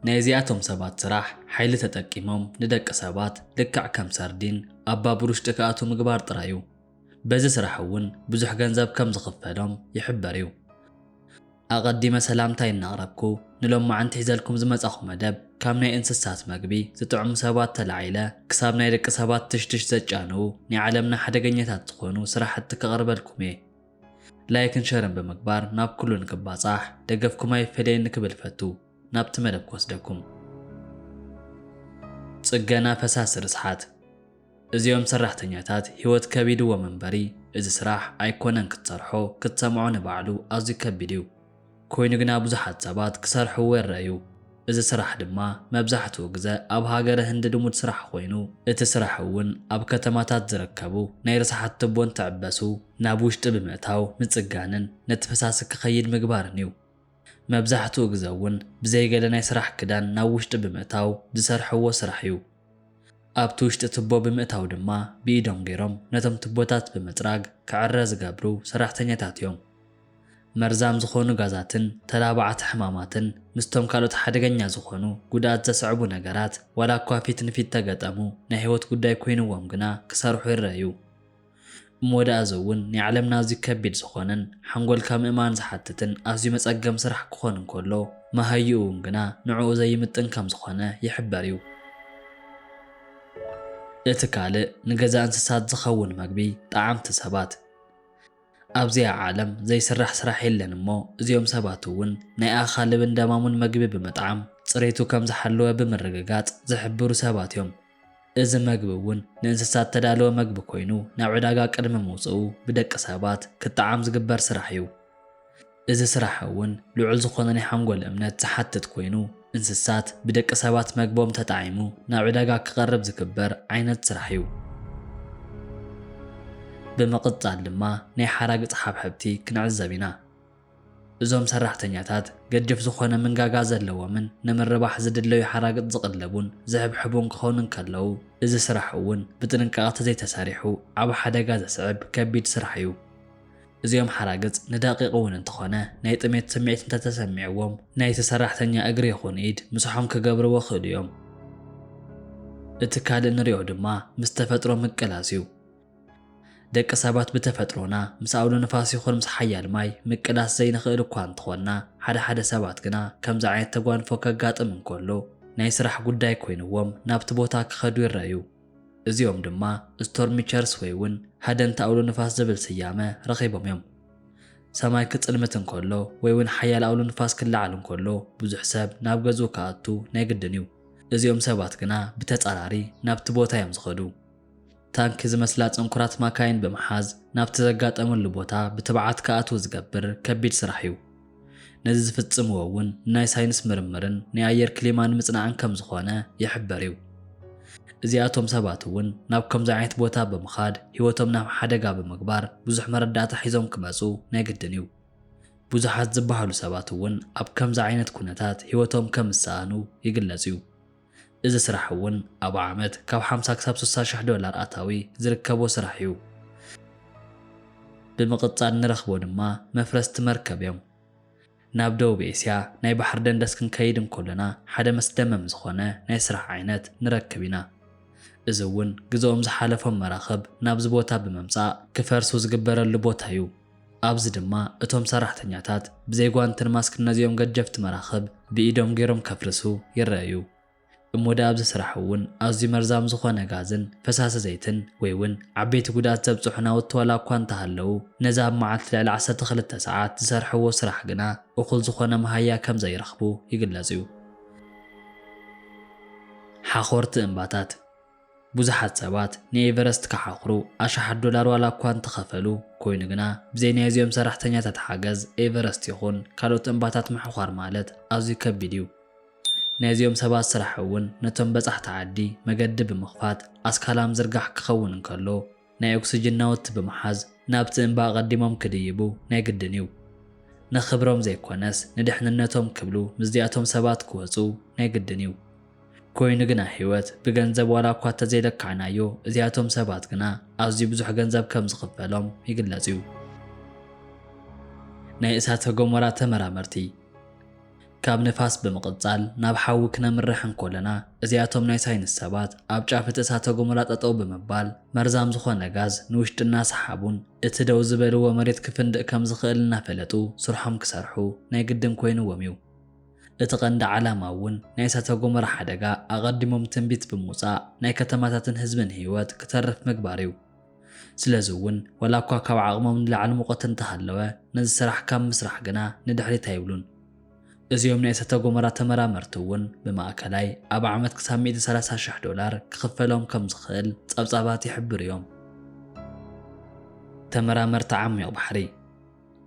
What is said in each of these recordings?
ናይዚያቶም ሰባት ስራሕ ሓይሊ ተጠቂሞም ንደቂ ሰባት ልክዕ ከም ሰርዲን ኣባቡር ውሽጢ ከኣቱ ምግባር ጥራዩ በዚ ስራሕ እውን ብዙሕ ገንዘብ ከም ዝኽፈሎም ይሕበር እዩ። ኣቐዲመ ሰላምታ እናቕረብኩ ንሎማዓንቲ ሒዘልኩም ዝመጻኹ መደብ ካብ ናይ እንስሳት መግቢ ዝጥዕሙ ሰባት ተላዒለ ክሳብ ናይ ደቂ ሰባት ትሽትሽ ዘጫነው ናይ ዓለምና ሓደገኛታት ዝኾኑ ስራሕቲ ከቕርበልኩም እየ። ላይክን ሸርን ብምግባር ናብ ኩሉ ንክባጻሕ ደገፍኩም ኣይፈለየኒ ክብል ፈቱ ናብቲ መደብ ክወስደኩም። ጽገና ፈሳሲ ርስሓት እዚኦም ሰራሕተኛታት ህይወት ከቢድዎም እምበሪ እዚ ስራሕ ኣይኮነን ክትሰርሖ ክትሰምዖ ንባዕሉ ኣዝዩ ከቢድ እዩ። ኮይኑ ግና ብዙሓት ሰባት ክሰርሕዎ ይረኣዩ። እዚ ስራሕ ድማ መብዛሕትኡ ግዜ ኣብ ሃገረ ህንዲ ልሙድ ስራሕ ኮይኑ እቲ ስራሕ እውን ኣብ ከተማታት ዝርከቡ ናይ ርስሓት ቱቦ እንትዕበሱ ናብ ውሽጢ ብምእታው ምጽጋንን ነቲ ፈሳሲ ክኸይድ ምግባርን እዩ። መብዛሕትኡ ግዜ እውን ብዘይገለ ናይ ስራሕ ክዳን ናብ ውሽጢ ብምእታው ዝሰርሕዎ ስራሕ እዩ። ኣብቲ ውሽጢ ቱቦ ብምእታው ድማ ብኢዶም ገይሮም ነቶም ቱቦታት ብምጥራግ ክዕረ ዝገብሩ ሰራሕተኛታት እዮም። መርዛም ዝኾኑ ጋዛትን ተላባዓቲ ሕማማትን ምስቶም ካልኦት ሓደገኛ ዝኾኑ ጉድኣት ዘስዕቡ ነገራት ዋላ እኳ ፊት ንፊት ተገጠሙ ናይ ህይወት ጉዳይ ኮይኑዎም ግና ክሰርሑ ይረኣዩ። እሞዳእዚ እውን ናይ ዓለምና ኣዝዩ ከቢድ ዝኾነን ሓንጎልካ ምእማን ዝሓትትን ኣዝዩ መጸገም ስራሕ ክኾን እንከሎ መሃይኡ እውን ግና ንዕኡ ዘይምጥን ከም ዝኾነ ይሕበር እዩ። እቲ ካልእ ንገዛ እንስሳት ዝኸውን መግቢ ጣዕምቲ ሰባት ኣብዚያ ዓለም ዘይስራሕ ስራሕ የለን እሞ እዚኦም ሰባት እውን ናይ ኣኻልብን ደማሙን መግቢ ብምጥዓም ጽሬቱ ከም ዝሓለወ ብምርግጋጽ ዝሕብሩ ሰባት እዮም። እዚ መግቢ እውን ንእንስሳት ተዳለወ መግቢ ኮይኑ ናብ ዕዳጋ ቅድሚ ምውጽኡ ብደቂ ሰባት ክጠዓም ዝግበር ስራሕ እዩ። እዚ ስራሕ እውን ልዑል ዝኾነ ናይ ሓንጎል እምነት ዝሓትት ኮይኑ እንስሳት ብደቂ ሰባት መግቦም ተጣዒሙ ናብ ዕዳጋ ክቐርብ ዝግበር ዓይነት ስራሕ እዩ። ብምቕጻል ድማ ናይ ሓራግጽ ሓብሕብቲ ክንዕዘብ ኢና። እዞም ሰራሕተኛታት ገድፍ ዝኾነ መንጋጋ ዘለዎምን ንምርባሕ ዝድለዩ ሓራግጽ ዝቕለቡን ዝሕብሕቡን ክኾኑ ከለዉ እዚ ስራሕ እውን ብጥንቃቐ ተዘይተሰሪሑ ዓብ ሓደጋ ዘስዕብ ከቢድ ስራሕ እዩ። እዚኦም ሓራግጽ ንደቂቕ እውን እንተኾነ ናይ ጥሜት ስምዒት እንተተሰሚዕዎም ናይቲ ሰራሕተኛ እግሪ ይኹን ኢድ ምስሖም ክገብርዎ ክእሉ እዮም። እቲ ካልእ ንሪኦ ድማ ምስ ተፈጥሮ ምቅላስ እዩ። ደቂ ሰባት ብተፈጥሮና ምስ ኣውሎ ንፋስ ይኹን ምስ ሓያል ማይ ምቅላስ ዘይንኽእል እኳ እንተኾንና ሓደ ሰባት ግና ከምዚ ዓይነት ተጓንፎ ከጋጥም እንከሎ ናይ ስራሕ ጉዳይ ኮይኑዎም ናብቲ ቦታ ክኸዱ ይረኣዩ። እዚኦም ድማ ስቶርሚቸርስ ወይ እውን ሃደንቲ ኣውሎ ንፋስ ዝብል ስያመ ረኺቦም እዮም። ሰማይ ክጽልምት እንከሎ ወይ እውን ሓያል ኣውሎ ንፋስ ክለዓል እንከሎ ብዙሕ ሰብ ናብ ገዝኡ ከኣቱ ናይ ግድን እዩ። እዚኦም ሰባት ግና ብተጻራሪ ናብቲ ቦታ እዮም ዝኸዱ። ታንኪ ዝመስላ ጽንኩራት ማካይን ብምሓዝ ናብቲ ዘጋጠመሉ ቦታ ብትብዓት ከኣቱ ዝገብር ከቢድ ስራሕ እዩ። ነዚ ዝፍጽምዎ እውን ናይ ሳይንስ ምርምርን ናይ ኣየር ክሊማን ምጽናዕን ከም ዝኾነ ይሕበር እዩ። እዚኣቶም ሰባት እውን ናብ ከምዚ ዓይነት ቦታ ብምኻድ ህይወቶም ናብ ሓደጋ ብምግባር ብዙሕ መረዳእታ ሒዞም ክመጹ ናይ ግድን እዩ። ብዙሓት ዝበሃሉ ሰባት እውን ኣብ ከምዚ ዓይነት ኩነታት ህይወቶም ከም ዝሰኣኑ ይግለጽ እዩ። እዚ ስራሕ እውን ኣብ ዓመት ካብ 50 ክሳብ 60,000 ዶላር ኣታዊ ዝርከቦ ስራሕ እዩ። ብምቕጻል ንረኽቦ ድማ መፍረስቲ መርከብ እዮም። ናብ ደቡብ ኤስያ ናይ ባሕር ደንደስ ክንከይድ እንከለና ሓደ መስደመም ዝኾነ ናይ ስራሕ ዓይነት ንረክብ ኢና። እዚ እውን ግዜኦም ዝሓለፎም መራኽብ ናብዚ ቦታ ብምምጻእ ክፈርሱ ዝግበረሉ ቦታ እዩ። ኣብዚ ድማ እቶም ሰራሕተኛታት ብዘይጓንትን ማስክን ነዚኦም ገጀፍቲ መራኽብ ብኢዶም ገይሮም ከፍርሱ ይረኣዩ። እሞዳ ኣብዚ ስራሕ እውን ኣዝዩ መርዛም ዝኾነ ጋዝን ፈሳሲ ዘይትን ወይ እውን ዓበይቲ ጉድኣት ዘብጽሑ ናውቲ ዋላ እኳ እንተሃለዉ ነዚ ኣብ መዓልቲ ልዕሊ 12 ሰዓት ዝሰርሕዎ ስራሕ ግና እኹል ዝኾነ መሃያ ከም ዘይረኽቡ ይግለጽ እዩ። ሓኾርቲ እምባታት ብዙሓት ሰባት ንኤቨረስት ክሓኽሩ $1000 ዋላ እኳ እንተኸፈሉ ኮይኑ ግና ብዘይ ናይዚኦም ሰራሕተኛታት ሓገዝ ኤቨረስት ይኹን ካልኦት እምባታት ምሕዃር ማለት ኣዝዩ ከቢድ እዩ። ናይዚኦም ሰባት ስራሕ እውን ነቶም በጻሕቲ ዓዲ መገዲ ብምኽፋት ኣስካላም ዝርጋሕ ክኸውን እንከሎ ናይ ኦክሲጅን ናውቲ ብምሓዝ ናብቲ እምባ ቀዲሞም ክድይቡ ናይ ግድን እዩ። ንኽብሮም ዘይኮነስ ንድሕንነቶም ክብሉ ምስዚኣቶም ሰባት ክወፁ ናይ ግድን እዩ። ኮይኑ ግና ህይወት ብገንዘብ ዋላ እኳ ተዘይለካዕናዮ እዚኣቶም ሰባት ግና ኣዝዩ ብዙሕ ገንዘብ ከም ዝኽፈሎም ይግለጽ እዩ። ናይ እሳተ ገሞራ ተመራመርቲ ካብ ንፋስ ብምቕጻል ናብ ሓዊ ክነምርሕ እንከለና እዚኣቶም ናይ ሳይንስ ሰባት ኣብ ጫፍ እቲ እሳተ ገሞራ ጠጠው ብምባል መርዛም ዝኾነ ጋዝ ንውሽጢ እናሰሓቡን እቲ ደው ዝበልዎ መሬት ክፍንድእ ከም ዝኽእል እናፈለጡ ስርሖም ክሰርሑ ናይ ግድን ኮይኑዎም እዩ። እቲ ቀንዲ ዓላማ እውን ናይ እሳተ ገሞራ ሓደጋ ኣቐዲሞም ትንቢት ብምውፃእ ናይ ከተማታትን ህዝብን ህይወት ክተርፍ ምግባር እዩ። ስለዚ እውን ወላ እኳ ካብ ዓቕሞም ንላዕሊ ሙቐት እንተሃለወ ነዚ ስራሕ ካብ ምስራሕ ግና ንድሕሪት ኣይብሉን። እዚኦም ናይ እሳተ ገሞራ ተመራመርቲ እውን ብማእከላይ ኣብ ዓመት ክሳብ $130,000 ክኽፈሎም ከም ዝኽእል ጸብጻባት ይሕብር እዮም። ተመራመርቲ ዓሚቕ ባሕሪ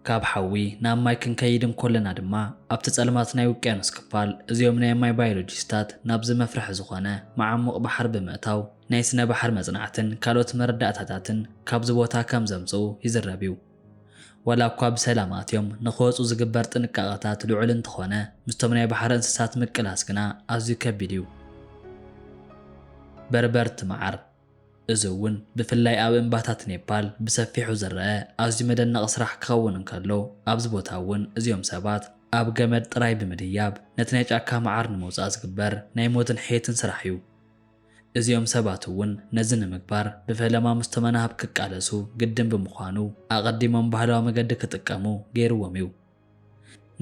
ካብ ሓዊ ናብ ማይ ክንከይድ እንከለና ድማ ኣብቲ ጸልማት ናይ ውቅያኖስ ክፋል እዚኦም ናይ ማይ ባዮሎጂስታት ናብ ዝመፍርሕ ዝኾነ መዓሙቕ ባሕር ብምእታው ናይ ስነ ባሕር መጽናዕትን ካልኦት መረዳእታታትን ካብዚ ቦታ ከም ዘምጽኡ ይዝረብ እዩ። ወላ እኳ ብሰላማትዮም ንኽወፁ ዝግበር ጥንቃቐታት ልዑል እንተኾነ ምስቶም ናይ ባሕሪ እንስሳት ምቅላስ ግና ኣዝዩ ከቢድ እዩ። በርበርቲ መዓር እዚ እውን ብፍላይ ኣብ እምባታት ኔፓል ብሰፊሑ ዝረአ ኣዝዩ መደነቕ ስራሕ ክኸውን እንከሎ ኣብዚ ቦታ እውን እዚኦም ሰባት ኣብ ገመድ ጥራይ ብምድያብ ነቲ ናይ ጫካ መዓር ንምውፃእ ዝግበር ናይ ሞትን ሕየትን ስራሕ እዩ። እዚኦም ሰባት እውን ነዚ ንምግባር ብፈለማ ምስቶም መናሃብ ክቃለሱ ግድን ብምዃኑ ኣቐዲሞም ባህላዊ መገዲ ክጥቀሙ ገይርዎም እዩ።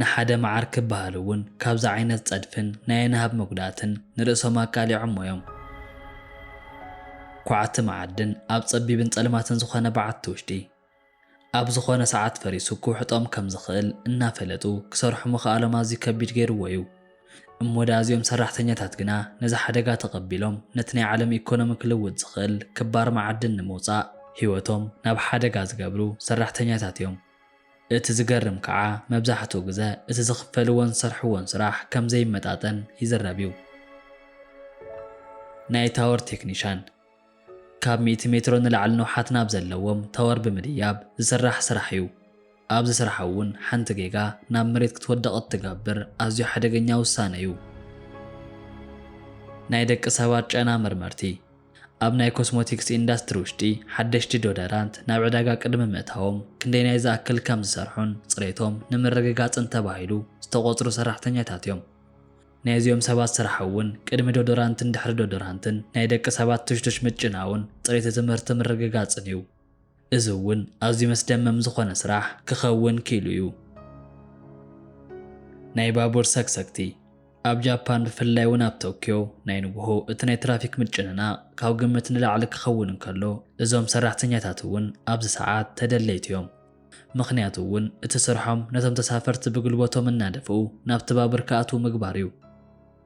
ንሓደ መዓር ክበሃል እውን ካብዚ ዓይነት ፀድፍን ናይ ናሃብ መጉዳእትን ንርእሶም ኣቃሊዖም እዮም። ኳዕቲ መዓድን ኣብ ፀቢብን ጸልማትን ዝኾነ በዓቲ ውሽጢ ኣብ ዝኾነ ሰዓት ፈሪሱ ክውሕጦም ከም ዝኽእል እናፈለጡ ክሰርሑ ምኽኣሎም ኣዝዩ ከቢድ ገይርዎ እዩ። እሞዳ እዚኦም ሰራሕተኛታት ግና ነዚ ሓደጋ ተቐቢሎም ነቲ ናይ ዓለም ኢኮኖሚ ክልውጥ ዝኽእል ክባር መዓድን ንምውፃእ ህይወቶም ናብ ሓደጋ ዝገብሩ ሰራሕተኛታት እዮም። እቲ ዝገርም ከዓ መብዛሕትኡ ግዜ እቲ ዝኽፈልዎን ዝሰርሕዎን ስራሕ ከም ዘይመጣጠን ይዝረብ እዩ። ናይ ታወር ቴክኒሻን ካብ 100 ሜትሮ ንላዕሊ ንውሓት ናብ ዘለዎም ታወር ብምድያብ ዝስራሕ ስራሕ እዩ። ኣብዚ ስራሕ እውን ሓንቲ ጌጋ ናብ መሬት ክትወድቕ እትገብር ኣዝዩ ሓደገኛ ውሳነ እዩ። ናይ ደቂ ሰባት ጨና መርመርቲ ኣብ ናይ ኮስሞቲክስ ኢንዳስትሪ ውሽጢ ሓደሽቲ ዶደራንት ናብ ዕዳጋ ቅድሚ ምእታዎም ክንደይ ናይ ዝኣክል ከም ዝሰርሑን ፅሬቶም ንምርግጋፅን ተባሂሉ ዝተቆፅሩ ሰራሕተኛታት እዮም። ናይ እዚኦም ሰባት ስራሕ እውን ቅድሚ ዶደራንትን ድሕሪ ዶደራንትን ናይ ደቂ ሰባት ትሽቱሽ ምጭናውን ፅሬት ትምህርቲ ምርግጋፅን እዩ። እዚ እውን ኣዝዩ መስደመም ዝኾነ ስራሕ ክኸውን ክኢሉ እዩ። ናይ ባቡር ሰክሰክቲ ኣብ ጃፓን ብፍላይ እውን ኣብ ቶኪዮ ናይ ንግሆ እቲ ናይ ትራፊክ ምጭንናቕ ካብ ግምት ንላዕሊ ክኸውን እንከሎ እዞም ሰራሕተኛታት እውን ኣብዚ ሰዓት ተደለይቲ እዮም። ምክንያቱ እውን እቲ ስርሖም ነቶም ተሳፈርቲ ብጉልበቶም እናደፍኡ ናብቲ ባቡር ክኣትዉ ምግባር እዩ።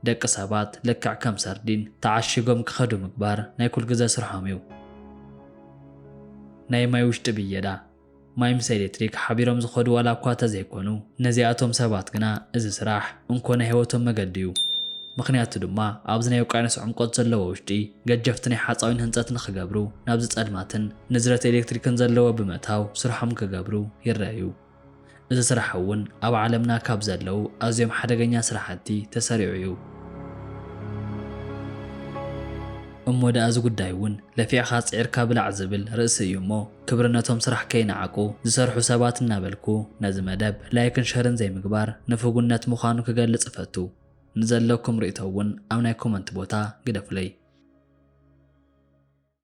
ደቂ ሰባት ልክዕ ከም ሰርዲን ተዓሽጎም ክኸዱ ምግባር ናይ ኩል ግዜ ስርሖም እዩ። ናይ ማይ ውሽጢ ብየዳ ማይ ምስ ኤሌክትሪክ ሓቢሮም ዝኸዱ ዋላ እኳ ተዘይኮኑ ነዚኣቶም ሰባት ግና እዚ ስራሕ እንኮነ ህይወቶም መገዲ እዩ። ምክንያቱ ድማ ኣብዚ ናይ ውቅያኖስ ዕምቆት ዘለዎ ውሽጢ ገጀፍቲ ናይ ሓፃዊን ህንፀት ንክገብሩ ናብዚ ጸልማትን ንዝረት ኤሌክትሪክን ዘለዎ ብምእታው ስርሖም ክገብሩ ይረኣዩ። እዚ ስራሕ እውን ኣብ ዓለምና ካብ ዘለው ኣዝዮም ሓደገኛ ስራሕቲ ተሰሪዑ እዩ። እሞዳ እዚ ጉዳይ እውን ለፊዕኻ ፅዒርካ ብላዕ ዝብል ርእሲ እዩ እሞ ክብሪ ነቶም ስራሕ ከይነዓቁ ዝሰርሑ ሰባት እናበልኩ ነዚ መደብ ላይክን ሸርን ዘይምግባር ንፍጉነት ምዃኑ ክገልጽ ፈቱ። ንዘለኩም ርእቶ እውን ኣብ ናይ ኮመንት ቦታ ግደፍለይ።